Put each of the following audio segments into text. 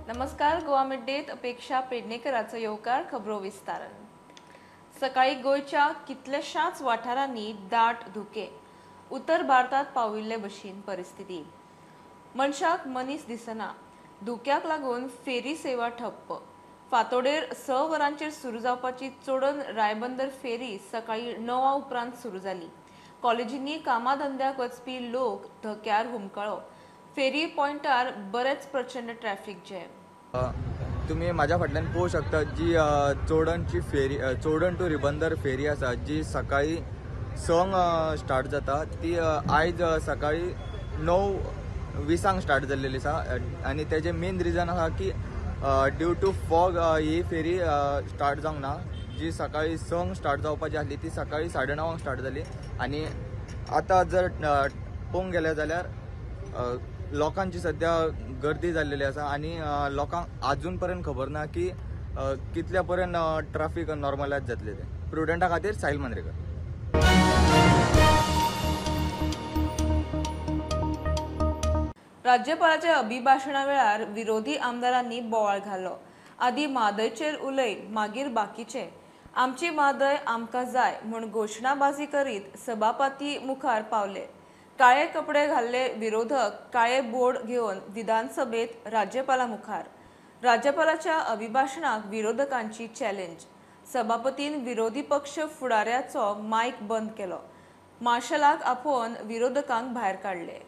नमस्कार. गोवा मिड्डेत अपेक्षा पेडणेकराचो येवकार खबरो विस्तारण. सकाळी गोयच्या कितल्याशाच वाठारांनी दाट धुके. उत्तर भारतात पाविल्ले भशेन परिस्थिती. मनशाक मनीस दिसना. धुक्याक लागून फेरी सेवा ठप्प. फातोडेर 6 वरांचेर सुरू जावपाची चोडन रायबंदर फेरी सकाळी 9 उपरांत सुरू जाली. कॉलेजींनी कामाधंद्याक वचपी लोक धक्यार हुमकळो. फेरी पॉइंटार बरेच प्रचंड ट्रॅफिक जॅम. तुम्ही माझ्या फाटल्यान पळोवंक शकता जी चोडणची फेरी चोडण टू रिबंदर फेरी आसा जी सकाळी 6 स्टार्ट जाता ती आयज सकाळी 9:20 स्टार्ट जाल्लेली आसा आनी तेजे मेन रिजन आसा की ड्यू टू फॉग ही फेरी स्टार्ट जावंक ना. जी सकाळी 6 स्टार्ट जावपाची आसली ती सकाळी 9:30 स्टार्ट जाली आनी आतां जर पळोवंक गेले जाल्यार लोकांची सध्या गर्दी जाल्लेली आसा आनी लोकांक आजून पर्यंत खबर ना की कितल्या पर्यंत ट्रॅफिक नॉर्मलायज जातले ते. प्रुडंटा खातीर साहिल मांद्रेकर. राज्यपालाच्या अभिभाशणा वेळार विरोधी आमदारांनी बोवाळ घालो. आदी म्हादयचेर उलय मागीर बाकीचे. आमची म्हादय आमकां जाय म्हूण घोशणाबाजी करीत सभापती मुखार पावले. काळे कपडे घाल्ले विरोधक काळे बोर्ड घेवन विधानसभेत राज्यपाला मुखार. राज्यपालाच्या अभिभाशणाक विरोधकांची चॅलेंज. सभापतीन विरोधी पक्ष फुडाऱ्याचो मायक बंद केलो. मार्शलाक आपोवन विरोधकांक भायर काडले.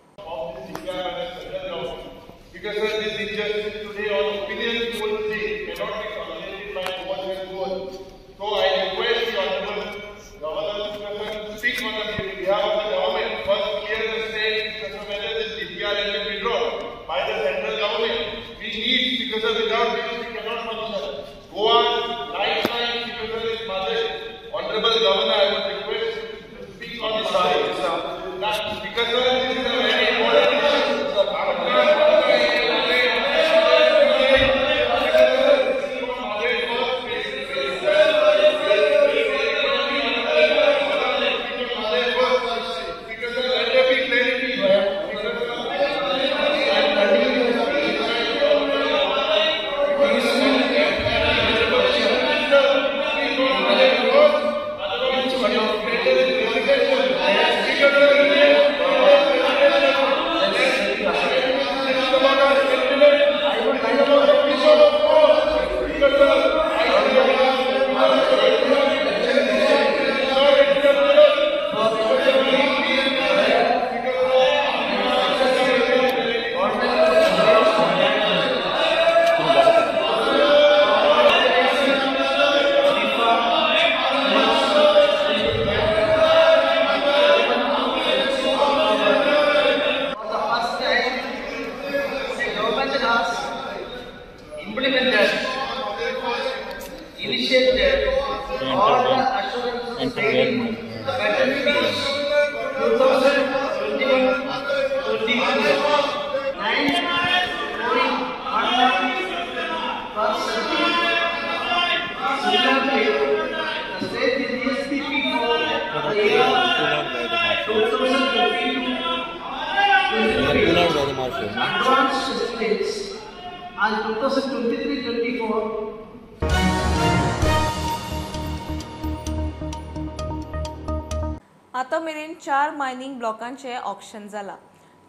आता मेरेन 4 मायनिंग ब्लॉकांचे ऑक्शन जाला.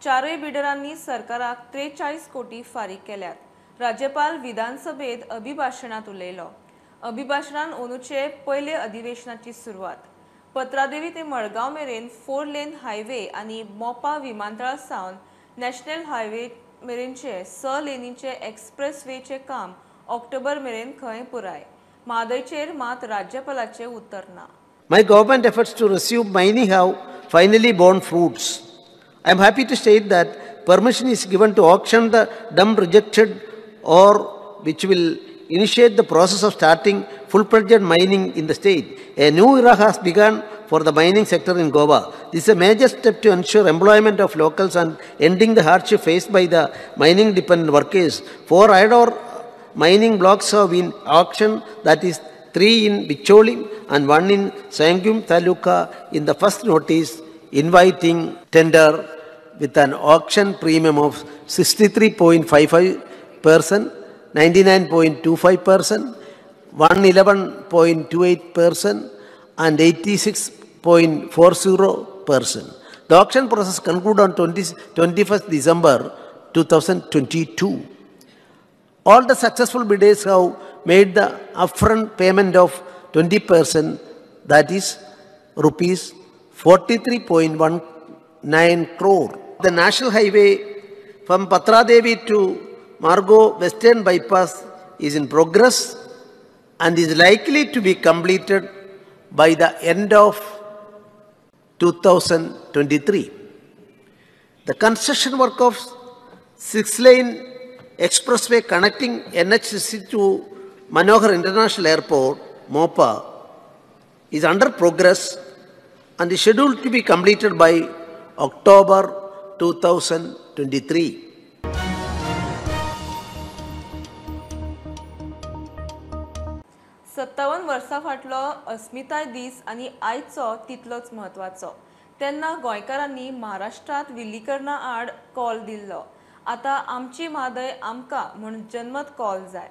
4 बिडरांनी सरकाराक 43 कोटी फारीक केल्यात. राज्यपाल विधानसभेत अभिभाशणात उलयलो. अभिभाशणान अंदूचे पयले अधिवेशनाची सुरवात. पत्रादेवी ते मडगांव मेरेन 4 लेन हायवे आनी मोपा विमानतळा सावन नॅशनल हायवे मेरेनचे 6 लेनीचे एक्सप्रेस वेचे काम ऑक्टोबर मेरेन खंय पुराय. म्हादयचेर मात राज्यपालाचे उत्तर ना. My government efforts to resume mining have finally borne fruits. I am happy to state that permission is given to auction the dump rejected or which will initiate the process of starting full-fledged mining in the state. A new era has begun for the mining sector in Goa. This is a major step to ensure employment of locals and ending the hardship faced by the mining-dependent workers. 4 iron ore mining blocks have been auctioned, that is 3 in Bicholi and 1 in Sangum Taluka in the first notice inviting tender with an auction premium of 63.55%. 99.25%, 111.28%, and 86.40%. The auction process concluded on 21st December 2022. All the successful bidders have made the upfront payment of 20%, that is rupees 43.19 crore. The national highway from Patradevi to Margo Western Bypass is in progress and is likely to be completed by the end of 2023. The construction work of 6-lane expressway connecting NH60 to Manohar International Airport, MOPA, is under progress and is scheduled to be completed by October 2023. सत्तावन वर्सां फाटलो अस्मिताय दीस आनी आयचो तितलोच म्हत्वाचो. तेन्ना गोंयकारांनी महाराष्ट्रांत विलीकरणा आड कॉल दिल्लो. आतां आमची म्हादय आमकां म्हूण जन्मत कॉल जाय.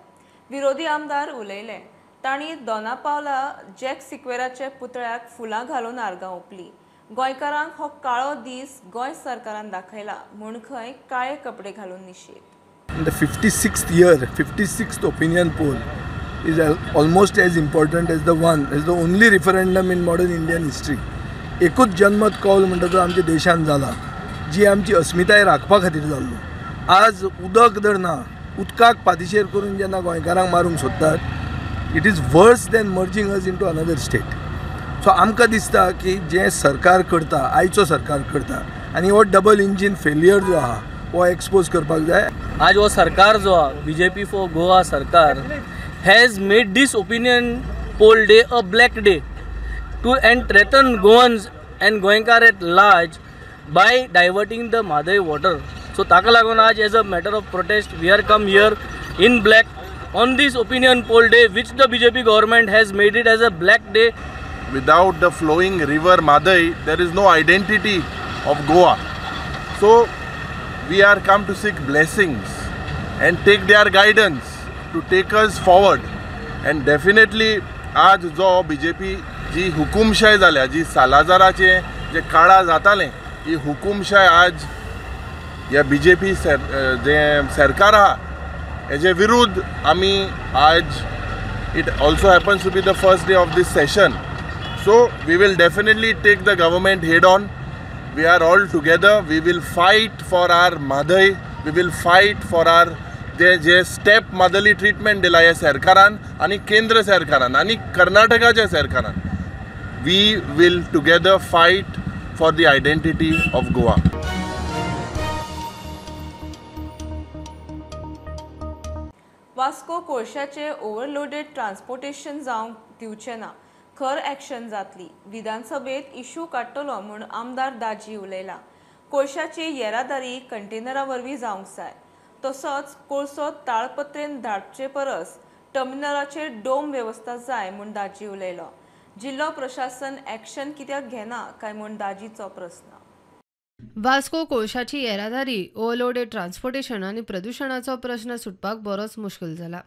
विरोधी आमदार उलयले. तांणी दोनापावला जॅक सिक्वेराचे पुतळ्याक फुलां घालून आर्गां ओंपली. गोंयकारांक हो काळो दीस गोंय सरकारान दाखयला म्हूण खंय काळे कपडे घालून निशेध. The 56th opinion poll is almost as important as the only referendum in modern Indian history. एकूच जनमत कौल म्हणटा तो आमच्या देशान जाला, जी आमची अस्मिताय राखपा खातीर जाल्लो. आज उदक जर ना, उदकाक पातीशेर करून जेन्ना गोंयकारांक मारूंक सोदतात, इट इज वर्स दॅन मर्जिंग अस इंटू अनदर स्टेट. सो आमकां दिसता की जे सरकार करता, आयचो सरकार करता, आनी हो डबल इंजीन फेलियर जो आहा वो एक्सपोज करपाक जाय. आज वो सरकार जो BJP फॉर गोवा सरकार has made this opinion poll day a black day to and threaten Goans and Goenkar at large by diverting the Madai water. So taka lagun aaj as a matter of protest we are come here in black on this opinion poll day which the BJP government has made it as a black day. Without the flowing river Madai there is no identity of Goa. So we are come to seek blessings and take their guidance to take us forward. And definitely आज जो BJP जी हुकुमशाय जाल्या, जी सालाजाराचे जे काळा जाताले, ही हुकुमशाय आज या BJP जे सरकार आहा हेजे विरुद्ध आमी आज it also happens to be the first day of this session. So we will definitely take the government head on. We are all together. We will fight for our Madai. We will fight for our जे step motherly treatment दिला ह्या सरकारान आनी केंद्र सरकारान आनी कर्नाटकाच्या सरकारान. We will together fight for the identity of Goa. Vasco कोळशाचे ओव्हरलोडेड ट्रान्सपोर्टेशन जावंक दिवचे ना. खर एक्शन जातली. विधानसभेत इश्यू काडटलो म्हूण आमदार दाजी उलयला. कोळशाची येरादारी कंटेनरा वरवीं जावंक जाय. तसोच कोळसो ताळपत्रेन धाडचे परस टर्मिनलाचेर डोम वेवस्था जाय म्हूण दाजी उलयलो. जिल्लो प्रशासन एक्शन कित्याक घेना काय म्हूण दाजीचो प्रस्न. वास्को कोळशाची येरादारी, ओव्हरलोडेड ट्रान्सपोर्टेशन आनी प्रदुशणाचो प्रश्न सुटपाक बरोच मुश्कील जाला.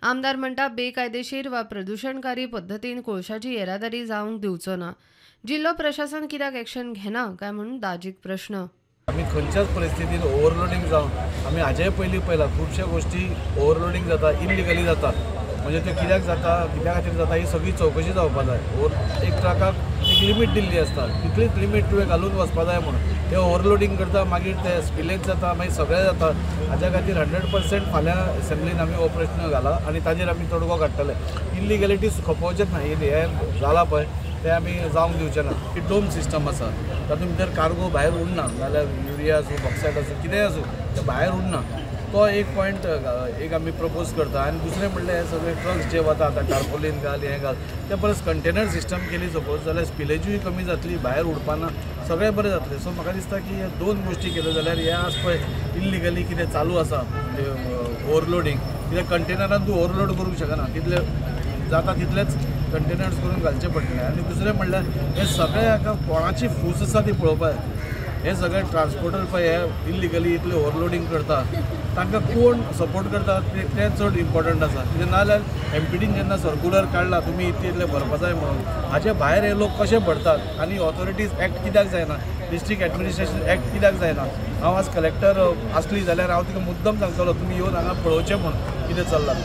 आमदार म्हणटा बेकायदेशीर वा प्रदुशणकारी पद्दतीन कोळशाची येरादारी जावंक दिवचो ना. जिल्लो प्रशासन कित्याक एक्शन घेना काय म्हूण दाजीक प्रश्न. आमी खंयच्याच परिस्थितीत ओव्हरलोडिंग जावन आमी हाजे पयलीं पळयला खुबश्या गोष्टी ओव्हरलोडिंग जाता, इल्लिगली जाता. म्हणजे ते कित्याक जाता, कित्या खातीर जाता, ही सगळी चवकशी जावपा जाय. एक ट्रकाक एक लिमीट दिल्ली आसता, तितलीच लिमीट तुवें घालून वचपा जाय म्हणून. ते ओव्हरलोडिंग करता, मागीर ते स्पिलेज जाता, मागीर सगळें जाता. हाज्या खातीर 100% फाल्यां असेंब्लीन आमी हो प्रश्न घाला आनी ताजेर आमी तोडगो काडटले. इल्लिगॅलिटीज खपोवचेच ना. हे जाला पळय ते आमी जावंक दिवचे ना. डोम सिस्टम आसा, तातूंत भितर कार्गो भायर उरना, नाल्यार युरिया आसूं, बॉक्सायट आसूं, कितेंय आसूं, ते भायर उरना. तो एक पॉयंट एक आमी प्रपोज करता. आनी दुसरें म्हणल्यार हे सगळे ट्रक्स जे वता आतां टार्पोलीन घाल, हें घाल, ते परस कंटेनर सिस्टम केली सपोज जाल्यार स्पिलेजूय कमी जातली, भायर उडपाना, सगळें बरें जातलें. सो म्हाका दिसता की हे दोन गोश्टी केल्यो जाल्यार हे आज पळय इल्लिगली कितें चालू आसा म्हणजे ओव्हरलोडिंग, कित्याक कंटेनरान तूं ओव्हरलोड करूंक शकना. तितले जाता तितलेच कंटेनर्स करून घालचे पडटले. आनी दुसरें म्हणल्यार हे सगळे हाका कोणाची फूस आसा ती पळोवपाक. हे सगळे ट्रान्सपोर्टर पळय हे इल्लिगली इतले ओव्हरलोडिंग करता तांकां कोण सपोर्ट करता ते चड इम्पॉर्टंट आसा. कित्याक नाजाल्यार MPDन जेन्ना सर्कुलर काडला तुमी इतले भरपा जाय म्हणून, हाचे भायर हे लोक कशे भरतात आनी ऑथॉरिटीज एक्ट कित्याक जायना, डिस्ट्रिक्ट एडमिनिस्ट्रेशन एक्ट कित्याक जायना. हांव आज कलेक्टर आसली जाल्यार हांव तिका मुद्दम सांगतलो तुमी येवन हांगा पळोवचें म्हणून कितें चल्लां.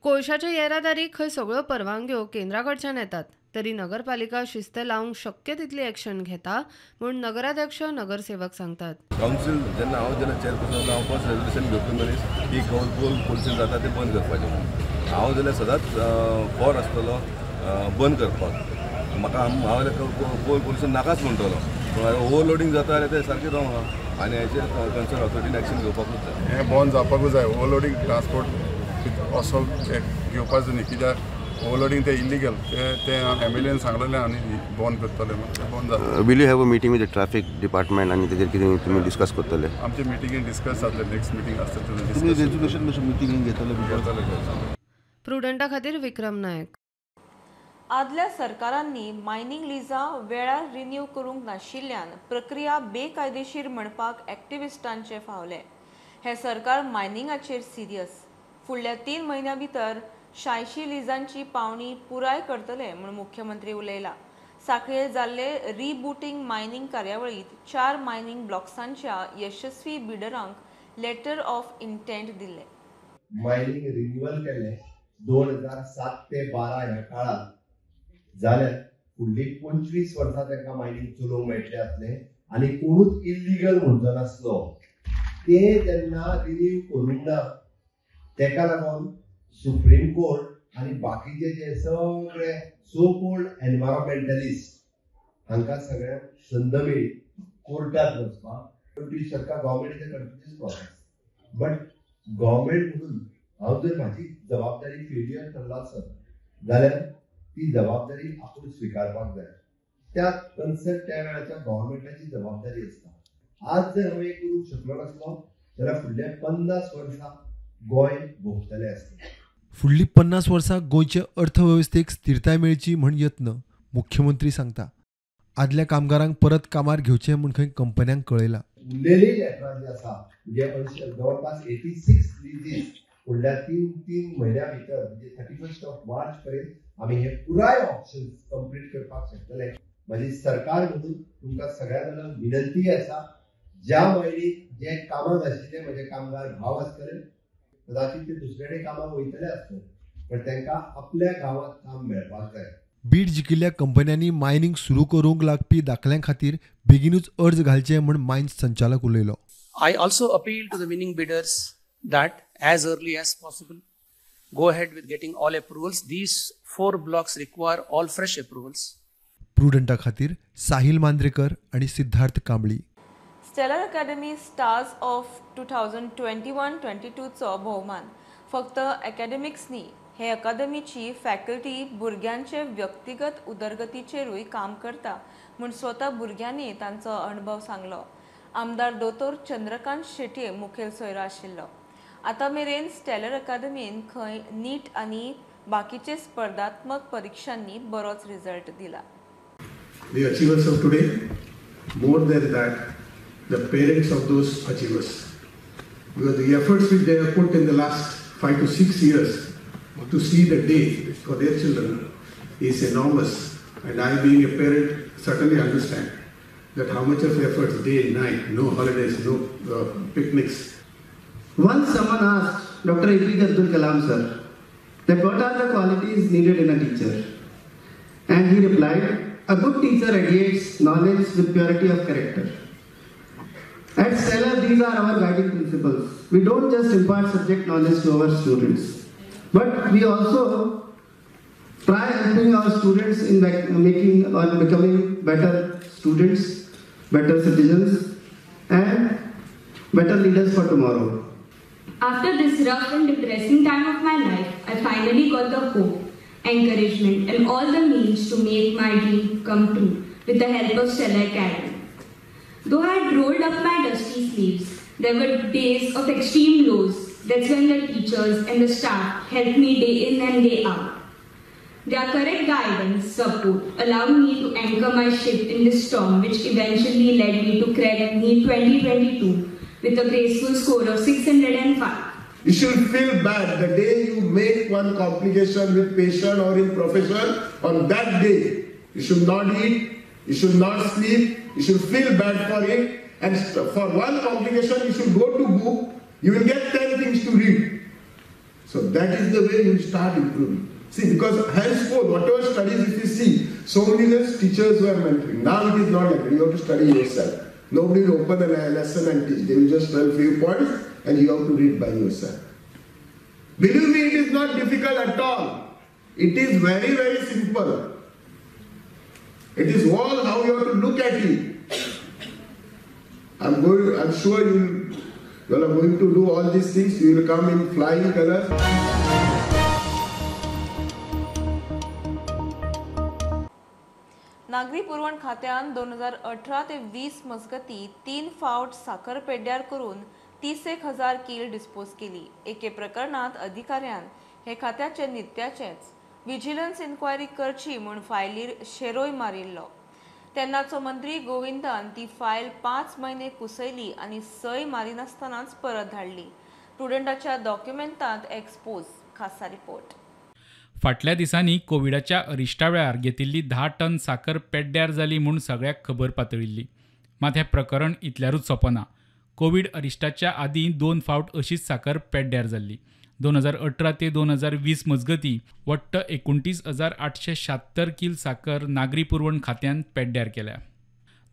कोळशाच्या येरादारीक खंय सगळ्यो परवानग्यो केंद्रा कडच्यान येतात, तरी नगरपालिका शिस्त लावंक शक्य तितली एक्शन घेता म्हूण नगराध्यक्ष नगरसेवक सांगतात. कावन्सील जेन्ना चेअरपर्सन हांव फर्स्ट रेजोल्युशन घेवपी मनीस ही कोल पोल्यूशन जाता ते बंद करपाचें. हांव जाल्यार सदांच फॉर आसतलो बंद करपाक. म्हाका हांव कोल पोल्यूशन नाकाच म्हणटलो, पूण ओवरलोडिंग जाता जाल्यार ते सारकें रावना आनी हेचेर कन्सर्न ऑथॉरिटीन एक्शन घेवपाकूच जाय. हें बंद जावपाकूच जाय. ओवरलोडिंग ट्रान्सपोर्ट असो घेवपाचो न्ही, कित्याक ओवरलोडिंग ते इलिगल ते एमएलएन सांगलेलें आनी बंद करतले म्हणून बंद जाता. Will you have a meeting with the traffic department आनी तेजेर कितें तुमी डिस्कस करतले? आमचे मिटींगेन डिस्कस जातले. नेक्स्ट मिटींग आसता तुमी रेजोल्युशन कशें मिटींगेन घेतले? प्रुडंटा खातीर विक्रम नायक. आदल्या सरकारांनी मायनिंग लिजा वेळार रिन्यू करूंक नाशिल्ल्यान प्रक्रिया बेकायदेशीर म्हणपाक एक्टिविस्टांचे फावले. हे सरकार मायनिंगाचेर सिरियस. फुडल्या 3 म्हयन्यां भितर 86 लिजांची पावणी पुराय करतले म्हूण मुख्यमंत्री उलयला. सांखळेर जाल्ले रिबुटींग मायनिंग कार्यावळीत 4 मायनिंग ब्लॉक्सांच्या यशस्वी बिडरांक लेटर ऑफ इंटेंट दिले. मायनिंग रिन्युअल केले 2007 ते 12 ह्या काळात, जाल्यार फुडली 25 वर्सां तांकां मायनिंग चलोवंक मेळटलें आसलें आनी कोणूच इल्लिगल म्हणचो नासलो. ते तेन्ना रिन्यू करूंक ना. तेका लागून सुप्रीम कोर्ट आनी बाकीचे जे सगळे सो कॉल्ड एनवायरमेंटलिस्ट हांकां सगळ्यांक संद मेळ्ळी कोर्टात वचपाक. ब्रिटीश सरकार government continuous process, but government म्हणून हांव जर म्हाजी जबाबदारी फेलियर ठरला आसत जाल्यार ती जबाबदारी आपूण स्विकारपाक जाय. त्या कन्सेप्ट त्या वेळाच्या गव्हर्मेंटाची जबाबदारी आसता. आज जर हांव करूंक शकलो नासलो जाल्यार फुडल्या 50 वर्सां गोंय भोगतलें आसलें. फुडलीं 50 वर्सां गोंयचे अर्थवेवस्थेक स्थिरताय मेळची म्हण यत्न मुख्यमंत्री सांगता. आदल्या कामगारांक परत कामार घेवचें म्हूण खंय कंपन्यांक कळयलां. उरलेली लेटरां जी आसा म्हणजे जवळपास 86 लिजीस फुडल्या 3 म्हयन्यां भितर म्हणजे 31 मार्च पर्यंत आमी हे पुराय ऑप्शन कंप्लीट करपाक शकतले. म्हाजी सरकार म्हणून तुमकां सगळ्या जाणांक विनंती आसा, ज्या म्हयन्यात जे कामाक आशिल्ले म्हजे कामगार भाव आसतले, कदाचित ते दुसरे कडेन कामाक वयतले आसतले, पण तांकां आपल्या गांवांत काम मेळपाक जाय. बीड जिखिल्ल्या कंपन्यांनी मायनिंग सुरू करूंक लागपी दाखल्यां खातीर बेगीनूच अर्ज घालचे म्हूण मायन्स संचालक उलयलो. I also appeal to the winning bidders that as early as possible go ahead with getting all approvals. These 4 blocks require all fresh approvals. प्रुडंटा खातीर साहिल मांद्रेकर आणि Siddharth Kambli. Stellar Academy stars of 2021-22 चो भोवमान फक्त अकॅडमिक्स न्ही, हे अकादमीची फॅकल्टी भुरग्यांचे व्यक्तिगत उदरगतीचेरूय काम करता म्हूण स्वता भुरग्यांनी तांचो अणभव सांगलो. आमदार दोतोर चंद्रकांत शेटये मुखेल सोयरो आशिल्लो. आतां मेरेन स्टेलर अकादमीन खंय नीट आनी बाकीचे स्पर्धात्मक परीक्षांनी बरोच रिजल्ट दिला. The achievers of today, more than that, the parents of those achievers, because the efforts which they have put in the last 5 to 6 years to see the day for their children is enormous, and I, being a parent, certainly understand that how much of efforts day and night, no holidays, no picnics. Once someone asked Dr. APJ Abdul Kalam sir that what are the qualities needed in a teacher, and he replied, a good teacher radiates knowledge with purity of character. At Stellar, these are our guiding principles. We don't just impart subject knowledge to our students, but we also try helping our students in making or becoming better students, better citizens, and better leaders for tomorrow. After this rough and depressing time of my life, I finally got the hope, encouragement, and all the means to make my dream come true with the help of Stellar Academy. Though I had rolled up my dusty sleeves, there were days of extreme lows. That's when the teachers and the staff helped me day in and day out. Their correct guidance, support, allowed me to anchor my ship in this storm, which eventually led me to crack NEET 2022 with a graceful score of 605. You should feel bad the day you make one complication with patient or in profession. On that day, you should not eat, you should not sleep, you should feel bad for it. And for one complication, you should go to book. You will get 10 things to read. So that is the way you start improving. See, because henceforth, whatever studies if you see, so many less teachers were mentoring. Now it is not like that. You have to study yourself. Nobody will open a lesson and teach. They will just tell few points and you have to read by yourself. Believe me, it is not difficult at all. It is very, very simple. It is all how you have to look at it. I'm sure you are going to do all these things. You will come in flying colors. नागरी पुरवण खात्यान 2018 ते 20 मजगती 3 फावट साखर पेड्ड्यार करून 31,000 किल dispose केली. एके प्रकरणात अधिकाऱ्यान हे खात्याचे नित्याचेच विजिलन्स इन्क्वायरी करची म्हूण फायलीर शेरोय मारिल्लो. तेन्नाचो मंत्री गोविंदान ती फायल 5 म्हयने कुसयली आनी सय मारिनासतनाच परत धाडली. प्रुडंटाच्या डॉक्युमेंटांत एक्सपोज. खासा रिपोर्ट. फाटल्या दिसांनी कोविडाच्या अरिश्टा वेळार घेतिल्ली 10 टन साखर पेड्ड्यार जाली म्हूण सगळ्याक खबर पातळिल्ली. मात हें प्रकरण इतल्यारूच सोंपना. कोविड अरिश्टाच्या आदीं 2 फावट अशीच साखर पेड्ड्यार जाल्ली. 2018 ते 2020 मजगती वट्ट 29,876 किल साखर नागरी पुरवण खात्यान पेड्ड्यार केल्या.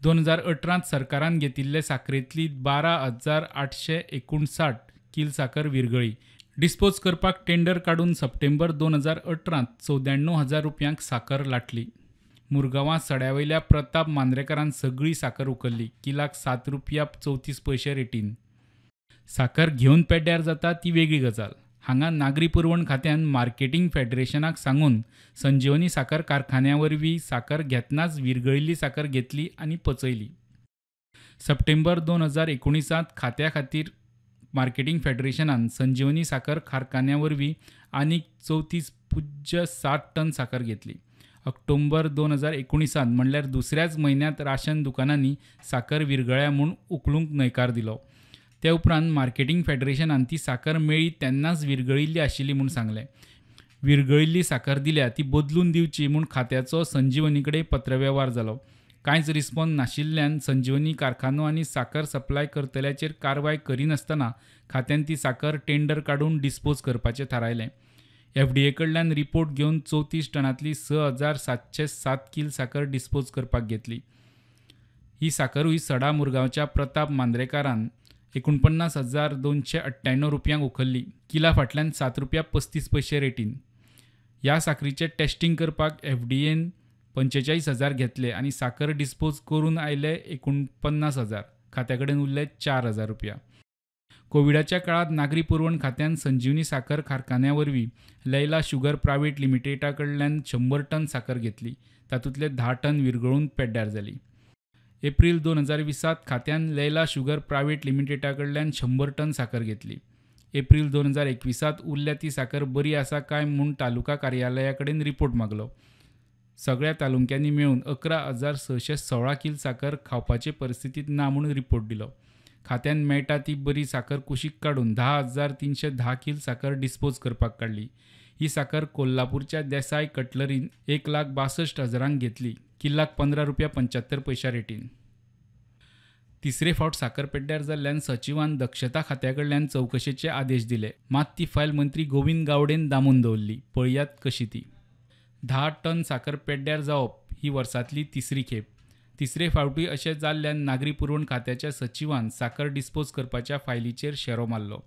2018 सरकारान घेतिल्ले साखरेंतली 12,859 किल साखर विरगळी. डिस्पोज करपाक टेंडर काडून सप्टेंबर 2018 94,000 रुपयांक साखर लाटली. मुरगांवां सड्यावयल्या प्रताप मांद्रेकारान सगळी साखर उखल्ली. किलाक 7 रुपया 34 पयशे रेटीन. साखर घेवन पेड्ड्यार जाता ती वेगळी गजाल. हांगा नागरी पुरवण खात्यान मार्केटिंग फेडरेशनाक सांगून संजीवनी साखर कारखान्या वरवीं साखर घेतनाच विरगळिल्ली साखर घेतली आनी पचयली. सप्टेंबर 2019 खात्या खातीर मार्केटिंग फेडरेशनान संजीवनी साखर कारखान्या वरवीं आनीक 34.7 टन साखर घेतली. ऑक्टोबर 2019 म्हणल्यार दुसऱ्याच म्हयन्यांत राशन दुकानांनी साखर विरगळ्या म्हूण उखलूंक न्हयकार दिलो. ते उपरांत मार्केटिंग फेडरेशनान ती साखर मेळ्ळी तेन्नाच विरगळिल्ली आशिल्ली म्हूण सांगलें. विरगळिल्ली साखर दिल्या ती बदलून दिवची म्हूण खात्याचो संजीवनी कडेन पत्रव्यवहार जालो. कांयच रिस्पॉन्स नाशिल्ल्यान संजीवनी कारखानो आनी साखर सप्लाय करतल्याचेर कारवाय करिनासतना खात्यान ती साखर टेंडर काडून डिस्पोज करपाचें थारायलें. FDA कडल्यान रिपोर्ट घेवन 34 टनांतली 6,707 किल साखर डिस्पोज करपाक घेतली. ही साखरूय सडा मुरगांवच्या प्रताप मांद्रेकारान 49,298 रुपयांक उखल्ली. किला फाटल्यान 7 रुपया 35 पयशे रेटीन. ह्या साखरीचें टेस्टिंग करपाक FDAन 45,000 घेतले आनी साखर डिस्पोज करून आयले 49,000. खात्या कडेन उरले 4,000 रुपया. कोविडाच्या काळात नागरी पुरवण खात्यान संजीवनी साखर कारखान्या वरवीं लैला शुगर प्रायवेट लिमिटेडा कडल्यान 100 टन साखर घेतली. तातूंतले 10 टन विरगळून पेड्ड्यार जाली. एप्रिल 2020 खात्यान लैला शुगर प्रायवेट लिमिटेडा कडल्यान 100 टन साखर घेतली. एप्रिल 2021 उरल्या ती साखर बरी आसा काय म्हूण तालुका कार्यालया कडेन रिपोर्ट मागलो. सगळ्या तालुक्यांनी मेळून 11,616 किल साखर खावपाचे परिस्थितीत ना म्हूण रिपोर्ट दिलो. खात्यान मेळटा ती बरी साखर कुशीक काडून 10,310 किल साखर डिस्पोज करपाक काडली. ही साखर कोल्हापूरच्या देसाय कटलरीन 1,62,000 घेतली. किल्लाक 15 रुपया 75 पयशा रेटीन. तिसरे फावट साखर पेड्ड्यार जाल्ल्यान सचिवान दक्षता खात्या कडल्यान चवकशेचे आदेश दिले. मात ती फायल मंत्री गोविंद गावडेन दामून दवरली. पळयात कशी ती. 10 टन साखर पेड्ड्यार जावप ही वर्सांतली तिसरी खेप. तिसरे फावटूय अशें जाल्ल्यान नागरी पुरवण खात्याच्या सचिवान साखर डिस्पोज करपाच्या फायलीचेर शेरो मारलो.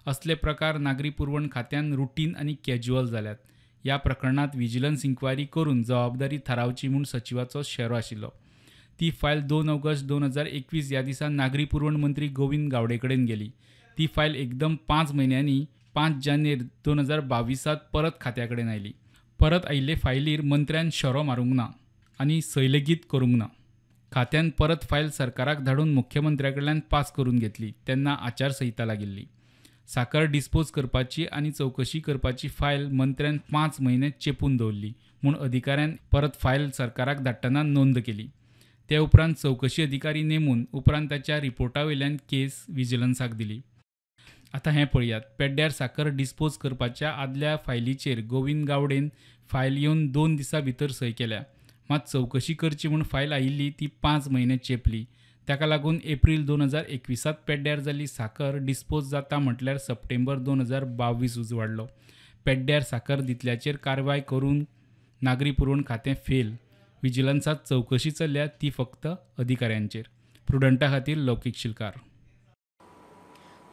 असले प्रकार नागरी पुरवण खात्यान रुटीन आनी कॅज्युअल जाल्यात. ह्या प्रकरणात विजिलन्स इन्क्वायरी करून जबाबदारी थारावची म्हूण सचिवाचो शेरो आशिल्लो. ती फायल 2 ऑगस्ट 2021 ह्या दिसा नागरी पुरवण मंत्री गोविंद गावडे कडेन गेली. ती फायल एकदम 5 म्हयन्यांनी 5 जानेर 2022 परत खात्या कडेन आयली. परत आयिल्ले फायलीर मंत्र्यान शेरो मारूंक ना आनी सैलगीत करूंक ना. खात्यान परत फायल सरकाराक धाडून मुख्यमंत्र्या कडल्यान पास करून घेतली. तेन्ना आचारसंहिता लागिल्ली. साखर डिस्पोज करपाची आनी चवकशी करपाची फायल मंत्र्यान 5 म्हयने चेपून दवरली म्हूण अधिकाऱ्यान परत फायल सरकाराक धाडटना नोंद केली. ते उपरांत चौकशी अधिकारी नेमून उपरांत ताच्या रिपोर्टा वयल्यान केस विजिलन्साक दिली. आतां हें पळयात. पेड्ड्यार साकर डिस्पोज करपाच्या आदल्या फायलीचेर गोविंद गावडेन फायल येवन 2 दिसां भितर सय केल्या. मात चौकशी करची म्हूण फायल आयिल्ली ती 5 म्हयने चेपली. ताका लागून एप्रील 2021 पेड्ड्यार जाल्ली साकर डिस्पोज जाता म्हटल्यार सप्टेंबर 2022 उजवाडलो. पेड्ड्यार साकर दितल्याचेर कारवाय करून नागरी पुरवण खातें फेल. विजिलन्सात चौकशी चल्ल्या ती फक्त अधिकाऱ्यांचेर. प्रुडंटा खातीर लौकीक शिलकार.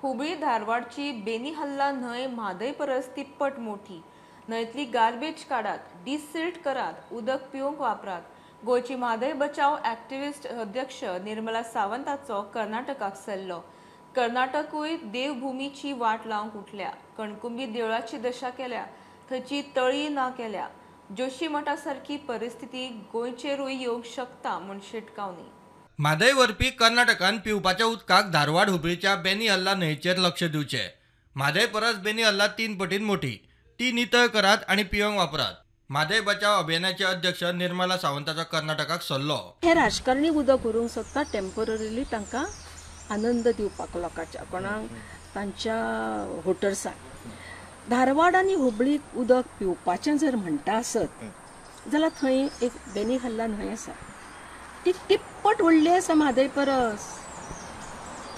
हुबळी धारवाडची बेनीहल्ला न्हंय म्हादय परस तिप्पट मोठी. न्हंयतली गार्बेज काडात, डिसिल्ट करात, उदक पिवंक वापरात. गोंयची म्हादय बचाव एक्टिविस्ट अध्यक्ष निर्मला सावंताचो कर्नाटकाक सल्लो. कर्नाटकूय देवभूमीची वाट लावंक उठल्या. कणकुंबी देवळाची दशा केल्या, थंयची तळी ना केल्या. जोशीमठा सारखी परिस्थिती गोंयचेरूय येवंक शकता म्हूण शिटकावनी. म्हादय व्हरपी कर्नाटकान पिवपाच्या उदकाक धारवाड हुबळीच्या बेनीहल्ला न्हंयचेर लक्ष दिवचें. म्हादय परस बेनीहल्ला 3 पटीन मोठी. ती नितळ करात आनी पिवंक वापरात. म्हादय बचाव अभियानाचे अध्यक्ष निर्मला सावंताचो कर्नाटकाक सल्लो. हे राजकारणी उदक व्हरूंक सोदता टेम्पररीली तांकां आनंद दिवपाक लोकांच्या कोणाक तांच्या वोटर्सांक. धारवाड आनी हुबळीक उदक पिवपाचें जर म्हणटा आसत जाल्यार थंय एक बेनीहल्ला न्हंय आसा. ती तिप्पट व्हडली आसा म्हादय परस.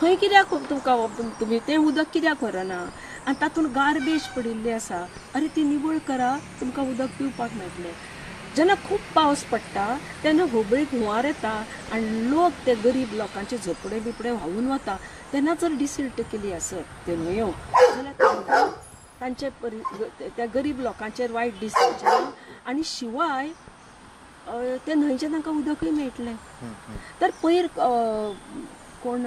थंय कित्याक तुमकां तुमी तें उदक कित्याक व्हरना आनी तातूंत गार्बेज पडिल्ली आसा. अरे ती निवळ करा, तुमकां उदक पिवपाक मेळटलें. जेन्ना खूब पावस पडटा तेन्ना हुबळीक हुंवार येता आनी लोक ते गरीब लोकांचे झोपडे बिपडे व्हांवून वता. तेन्ना जर डिसिल्ट केली आसत त्यो न्हंयो जाल्यार तांकां तांचे त्या गरीब लोकांचेर वायट दीस जावचे ना आनी शिवाय ते न्हंयचें तांकां उदकूय मेळटलें. तर पयर कोण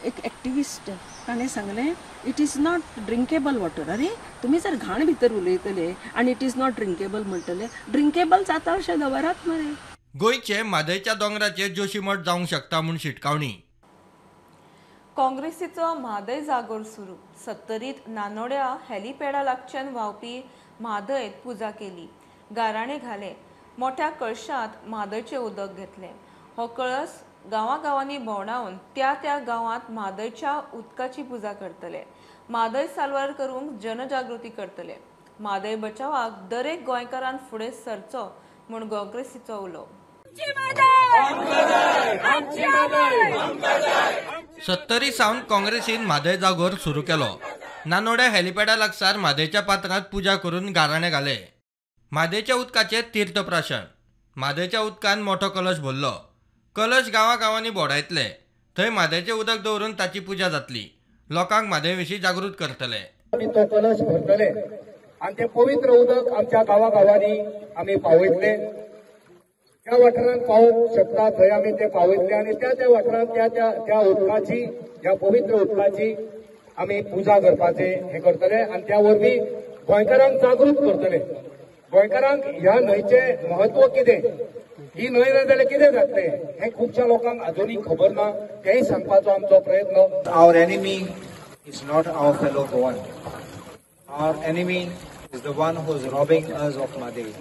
एक एक्टिविस्ट ताणें सांगलें it is not drinkable water. अरे तुमी जर घाण भितर उलयतले आनी इट इज नॉट ड्रिंकेबल म्हणटले, ड्रिंकेबल जाता अशें दवरात मरे. गोंयचे म्हादयच्या दोंगराचेर जोशीमठ जावंक शकता म्हूण शिटकावणी. काँग्रेसीचो म्हादय जागोर सुरू. 70त नानोड्या हेलिपॅडा लागच्यान व्हांवपी म्हादयत पुजा केली. गाराणे घाले. मोठ्या कळशांत म्हादयचें उदक घेतलें. हो कळस गांवांनी भोंवडावन त्या गांवांत म्हादयच्या उदकाची पुजा करतले. म्हादय साल्वार करूंक जनजागृती करतले. म्हादय बचावाक दरेक गोंयकारान फुडें सरचो म्हूण काँग्रेसीचो उलो. 70 सावन काँग्रेसीन म्हादय जागोर सुरू केलो. नानोड्या हेलिपॅडा लागसार म्हादयच्या पात्रांत पुजा करून गाराणे घाले. म्हादयच्या उदकाचें तीर्थप्राशन. म्हादयच्या उदकान मोठो कलश भरलो. कलश गांवांनी भोंवडायतले. थंय म्हादयचें उदक दवरून ताची पुजा जातली. लोकांक म्हादय विशीं जागृत करतले. तो कलश भरतले आनी तें पवित्र उदक आमच्या गांवांनी आमी पावयतले. त्या वाठारांत पावोवंक शकता थंय आमी तें पावयतले आनी त्या वाठारांत त्या उदकाची ह्या पवित्र उदकाची आमी पुजा करपाचें हें करतले आनी त्या वरवीं गोंयकारांक जागृत करतले. गोंयकारांक ह्या न्हंयचें महत्व कितें, ही न्हंय ना जाल्यार कितें जातलें हें खुबशा लोकांक अजुनूय खबर ना. तेंय सांगपाचो आमचो प्रयत्न. Our enemy is not our fellow Goan. Our enemy is the one who is robbing us of Maday.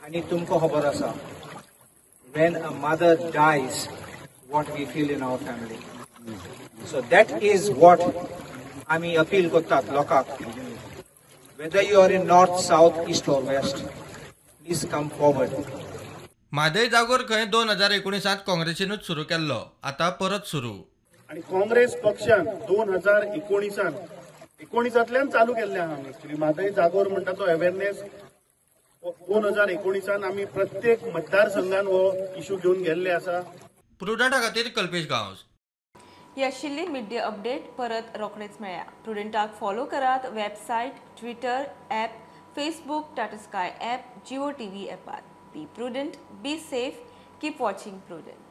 आनी तुमकां खबर आसा when a mother dies what we feel in our family. So that is what आमी appeal करतात लोकांक. Whether you are in north, south, east or west, please come forward. Mhadei जागोर खंय 2019 काँग्रेसीनूच सुरू केल्लो. आतां परत सुरू. आणि काँग्रेस पक्षान 2019 चालू केल्ले आहा. एक्चुअली म्हादय जागोर म्हणटा तो अवेरनेस 2019 आमी प्रत्येक मतदारसंघान हो इशू घेवन गेल्ले आसा. प्रुडंटा खातीर कल्पेश गांवस. ही आशिल्ली मिडिया अपडेट. परत रोखडेच मेळया. प्रुडंटाक फॉलो करात. Website, Twitter, app, Facebook, Tata sky app, Jio TV ॲपार. Be prudent, be safe, keep watching Prudent.